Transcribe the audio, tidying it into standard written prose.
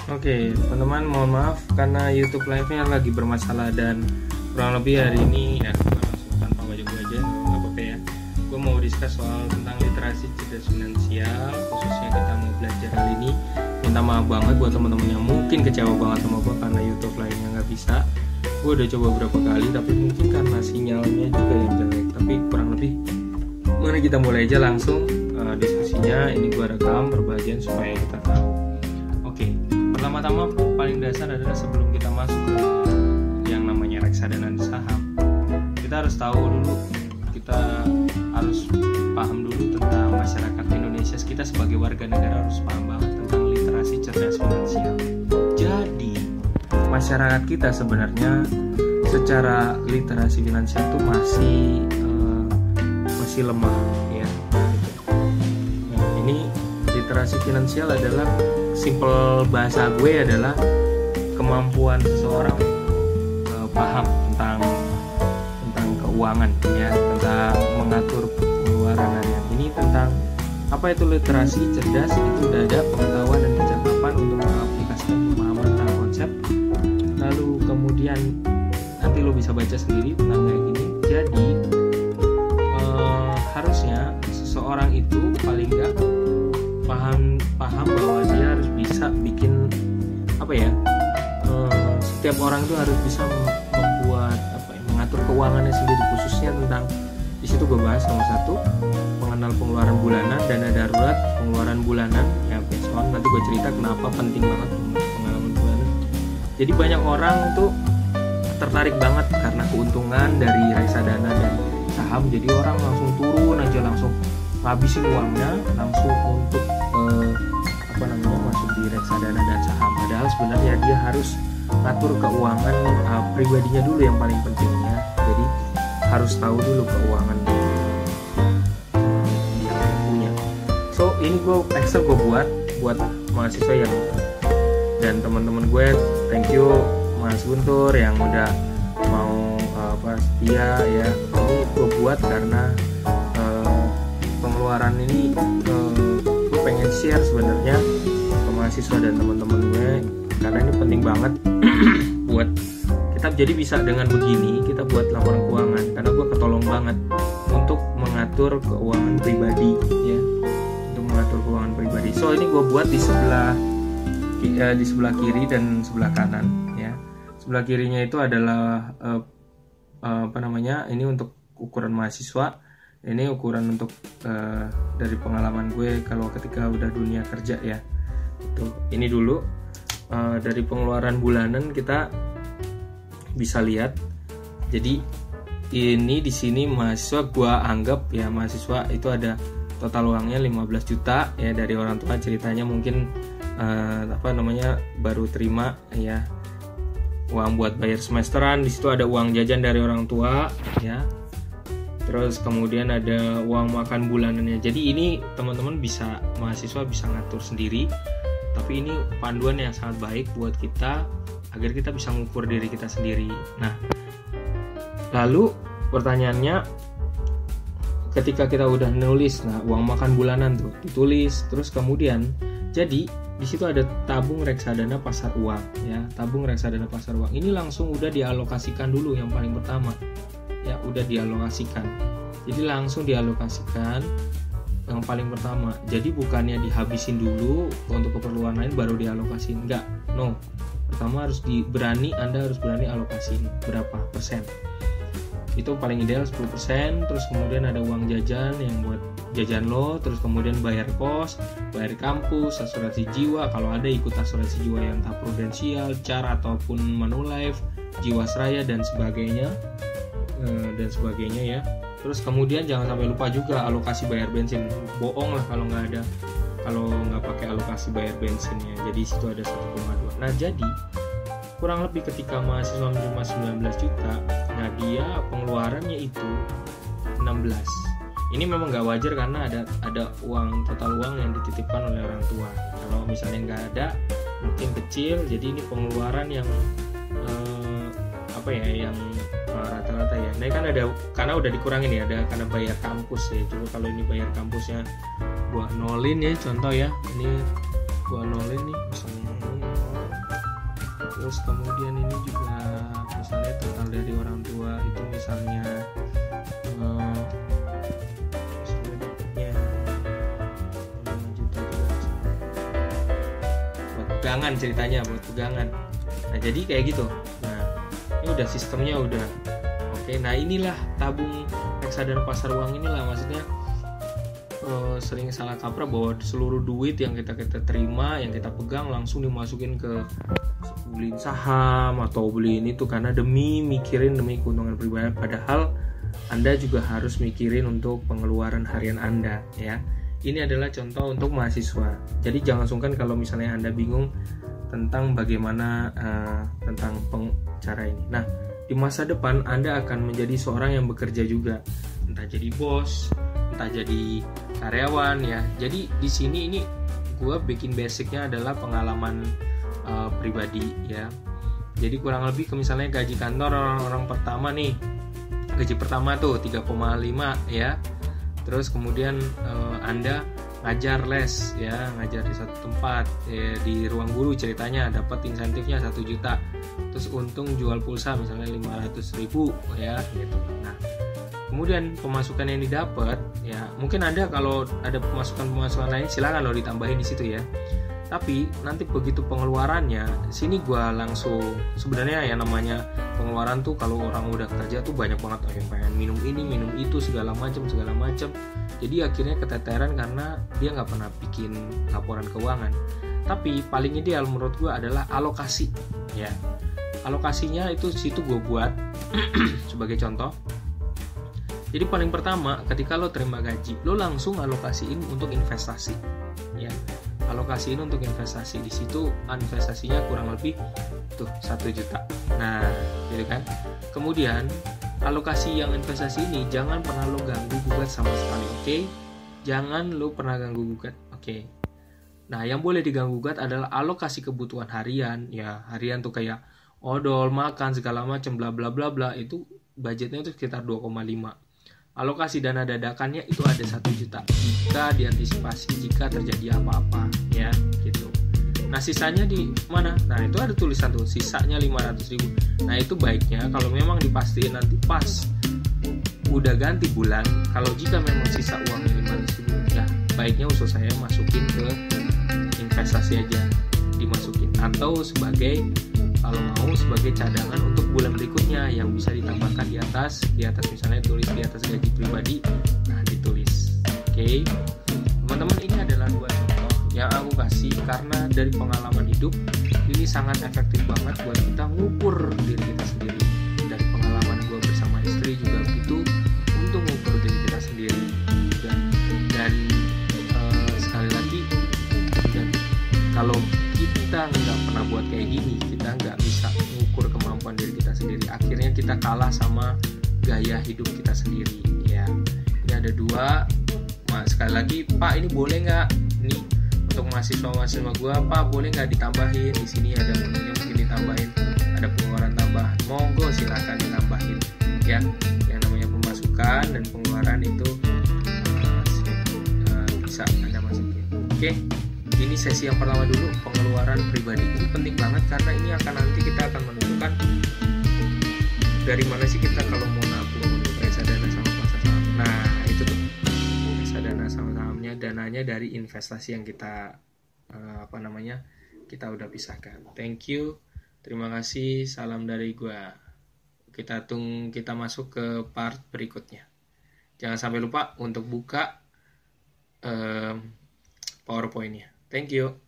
Oke, teman-teman, mohon maaf karena YouTube live-nya lagi bermasalah dan kurang lebih hari ini ya gue langsung tanpa baju aja, nggak apa-apa ya. Gue mau discuss soal tentang literasi cerdas finansial, khususnya kita mau belajar hari ini. Minta maaf banget buat teman-teman yang mungkin kecewa banget sama gue karena YouTube live-nya nggak bisa. Gue udah coba beberapa kali, tapi mungkin karena sinyalnya juga yang jelek. Tapi kurang lebih, mari kita mulai aja langsung diskusinya. Ini gue rekam berbagian supaya kita tahu. Oke. Pertama-tama paling dasar adalah sebelum kita masuk ke yang namanya reksadana saham, kita harus tahu dulu, kita harus paham dulu tentang masyarakat Indonesia. Kita sebagai warga negara harus paham banget tentang literasi cerdas finansial. Jadi masyarakat kita sebenarnya secara literasi finansial itu masih lemah ya. Nah, ini literasi finansial adalah simple bahasa gue adalah kemampuan seseorang paham tentang keuangan ya, tentang mengatur pengeluaran harian. Ini tentang apa itu literasi cerdas, itu udah ada pengetahuan dan kecakapan untuk mengaplikasikan pemahaman tentang konsep. Lalu kemudian nanti lo bisa baca sendiri tentang kayak gini. Jadi harusnya seseorang itu paling nggak paham bahwa dia harus bisa bikin apa ya, setiap orang itu harus bisa membuat mengatur keuangannya sendiri, khususnya tentang di situ gue bahas nomor 1 mengenal pengeluaran bulanan, dana darurat, pengeluaran bulanan ya, soal nanti gue cerita kenapa penting banget pengalaman bulanan. Jadi banyak orang tuh tertarik banget karena keuntungan dari reksadana dan saham, jadi orang langsung turun aja, langsung ngabisin uangnya langsung untuk masuk di reksadana dan saham. Padahal sebenarnya dia harus ngatur keuangan pribadinya dulu yang paling pentingnya. Jadi harus tahu dulu keuangan yang punya. So ini gue extra gue buat mahasiswa yang dan teman-teman gue. Thank you Mas Guntur yang udah mau setia ya. Ini gue buat karena pengeluaran ini gue pengen share sebenarnya ke mahasiswa dan teman-teman gue, karena ini penting banget buat kita. Jadi bisa dengan begini kita buat laporan keuangan, karena gue ketolong banget untuk mengatur keuangan pribadi ya, untuk mengatur keuangan pribadi. So ini gue buat di sebelah kiri dan sebelah kanan ya. Sebelah kirinya itu adalah ini untuk ukuran mahasiswa. Ini ukuran untuk dari pengalaman gue kalau ketika udah dunia kerja ya. Ini dulu dari pengeluaran bulanan kita bisa lihat. Jadi ini di sini mahasiswa gue anggap ya, mahasiswa itu ada total uangnya 15 juta ya dari orang tua. Ceritanya mungkin baru terima ya, uang buat bayar semesteran. Di situ ada uang jajan dari orang tua ya. Terus kemudian ada uang makan bulanannya. Jadi ini teman-teman mahasiswa bisa ngatur sendiri. Tapi ini panduan yang sangat baik buat kita agar kita bisa mengukur diri kita sendiri. Nah, lalu pertanyaannya, ketika kita udah nulis, nah uang makan bulanan tuh ditulis, terus kemudian jadi di situ ada tabung reksadana pasar uang ya. Tabung reksadana pasar uang ini langsung udah dialokasikan dulu yang paling pertama. Ya udah dialokasikan, jadi langsung dialokasikan yang paling pertama. Jadi bukannya dihabisin dulu untuk keperluan lain baru dialokasiin, enggak, no. Pertama Anda harus berani alokasiin berapa persen. Itu paling ideal 10%. Terus kemudian ada uang jajan yang buat jajan lo, terus kemudian bayar kos, bayar kampus, asuransi jiwa kalau ada, ikut asuransi jiwa yang entah prudensial, CAR ataupun Manulife, Jiwasraya dan sebagainya ya. Terus kemudian jangan sampai lupa juga alokasi bayar bensin. Bohong lah kalau nggak pakai alokasi bayar bensinnya. Jadi situ ada 1,2. Nah jadi kurang lebih ketika mahasiswa menerima 19 juta, nah dia pengeluarannya itu 16. Ini memang nggak wajar karena ada total uang yang dititipkan oleh orang tua. Kalau misalnya nggak ada, mungkin kecil. Jadi ini pengeluaran yang yang rata-rata ya. Nah kan ada, karena udah dikurangin ya, ada karena bayar kampus ya. Coba kalau ini bayar kampusnya gua nolin ya, contoh ya, ini gua nolin nih misalnya Terus kemudian ini juga misalnya total dari orang tua itu misalnya dapatnya 5 juta juga buat pegangan, ceritanya buat pegangan. Nah jadi kayak gitu. Nah ini udah sistemnya udah oke. Nah inilah tabung reksadana pasar uang inilah, maksudnya sering salah kaprah bahwa seluruh duit yang kita terima, yang kita pegang langsung dimasukin ke beliin saham atau beliin itu karena demi keuntungan pribadi. Padahal Anda juga harus mikirin untuk pengeluaran harian Anda ya. Ini adalah contoh untuk mahasiswa. Jadi jangan sungkan kalau misalnya Anda bingung tentang bagaimana tentang cara ini. Nah, di masa depan Anda akan menjadi seorang yang bekerja juga, entah jadi bos, entah jadi karyawan ya. Jadi di sini ini gue bikin basicnya adalah pengalaman pribadi ya. Jadi kurang lebih ke misalnya gaji kantor orang pertama nih, gaji pertama tuh 3,5 ya. Terus kemudian Anda ngajar les ya, ngajar di satu tempat ya, di ruang guru ceritanya dapat insentifnya 1 juta. Terus untung jual pulsa misalnya 500.000 ya gitu. Nah, kemudian pemasukan yang didapat ya, mungkin Anda kalau ada pemasukan lain silakan lo ditambahin di situ ya. Tapi nanti begitu pengeluarannya, sini gue langsung sebenarnya ya namanya pengeluaran tuh kalau orang udah kerja tuh banyak banget, pengen minum ini, minum itu segala macam. Jadi akhirnya keteteran karena dia nggak pernah bikin laporan keuangan. Tapi paling ideal menurut gue adalah alokasi ya. Alokasinya itu situ gue buat sebagai contoh. Jadi paling pertama ketika lo terima gaji, lo langsung alokasiin untuk investasi ya. Alokasiin untuk investasi, di situ investasinya kurang lebih tuh 1 juta. Nah, gitu kan. Kemudian alokasi yang investasi ini jangan pernah lo ganggu gugat sama sekali, oke? Jangan lo pernah ganggu gugat, oke? Nah, yang boleh diganggu gugat adalah alokasi kebutuhan harian, ya harian tuh kayak odol, makan segala macam, bla bla bla bla, itu budgetnya itu sekitar 2,5. Alokasi dana dadakannya itu ada 1 juta jika diantisipasi jika terjadi apa-apa ya gitu. Nah sisanya di mana? Nah itu ada tulisan tuh sisanya 500.000. Nah itu baiknya kalau memang dipastiin nanti pas udah ganti bulan, kalau jika memang sisa uangnya 500.000 ya baiknya usul saya masukin ke investasi aja, dimasukin atau sebagai kalau mau sebagai cadangan untuk bulan berikutnya yang bisa ditambahkan di atas misalnya tulis di atas gaji pribadi, nah ditulis. Oke. Teman-teman, ini adalah 2 contoh yang aku kasih karena dari pengalaman hidup ini sangat efektif banget buat kita ngukur diri kita sendiri. Dari pengalaman gue bersama istri juga begitu untuk ngukur diri kita sendiri. Dan sekali lagi kalau kita nggak pernah buat kayak gini, kita nggak bisa mengukur kemampuan diri kita sendiri. Akhirnya kita kalah sama gaya hidup kita sendiri. Ya, ini ada 2. Sekali lagi, Pak, ini boleh nggak? Ini untuk mahasiswa gue, Pak, boleh nggak ditambahin? Di sini ada menunya mungkin ditambahin, ada pengeluaran tambahan. Monggo silakan ditambahin. Ya, yang namanya pemasukan dan pengeluaran itu bisa Anda masukin. Oke. Ini sesi yang pertama dulu, pengeluaran pribadi. Ini penting banget karena ini nanti kita akan menentukan dari mana sih kita kalau mau nabung untuk reksadana sama pasar saham. Nah, itu tuh reksadana sama sahamnya, dananya dari investasi yang kita kita udah pisahkan. Thank you. Terima kasih. Salam dari gua. Kita masuk ke part berikutnya. Jangan sampai lupa untuk buka PowerPoint-nya. Thank you.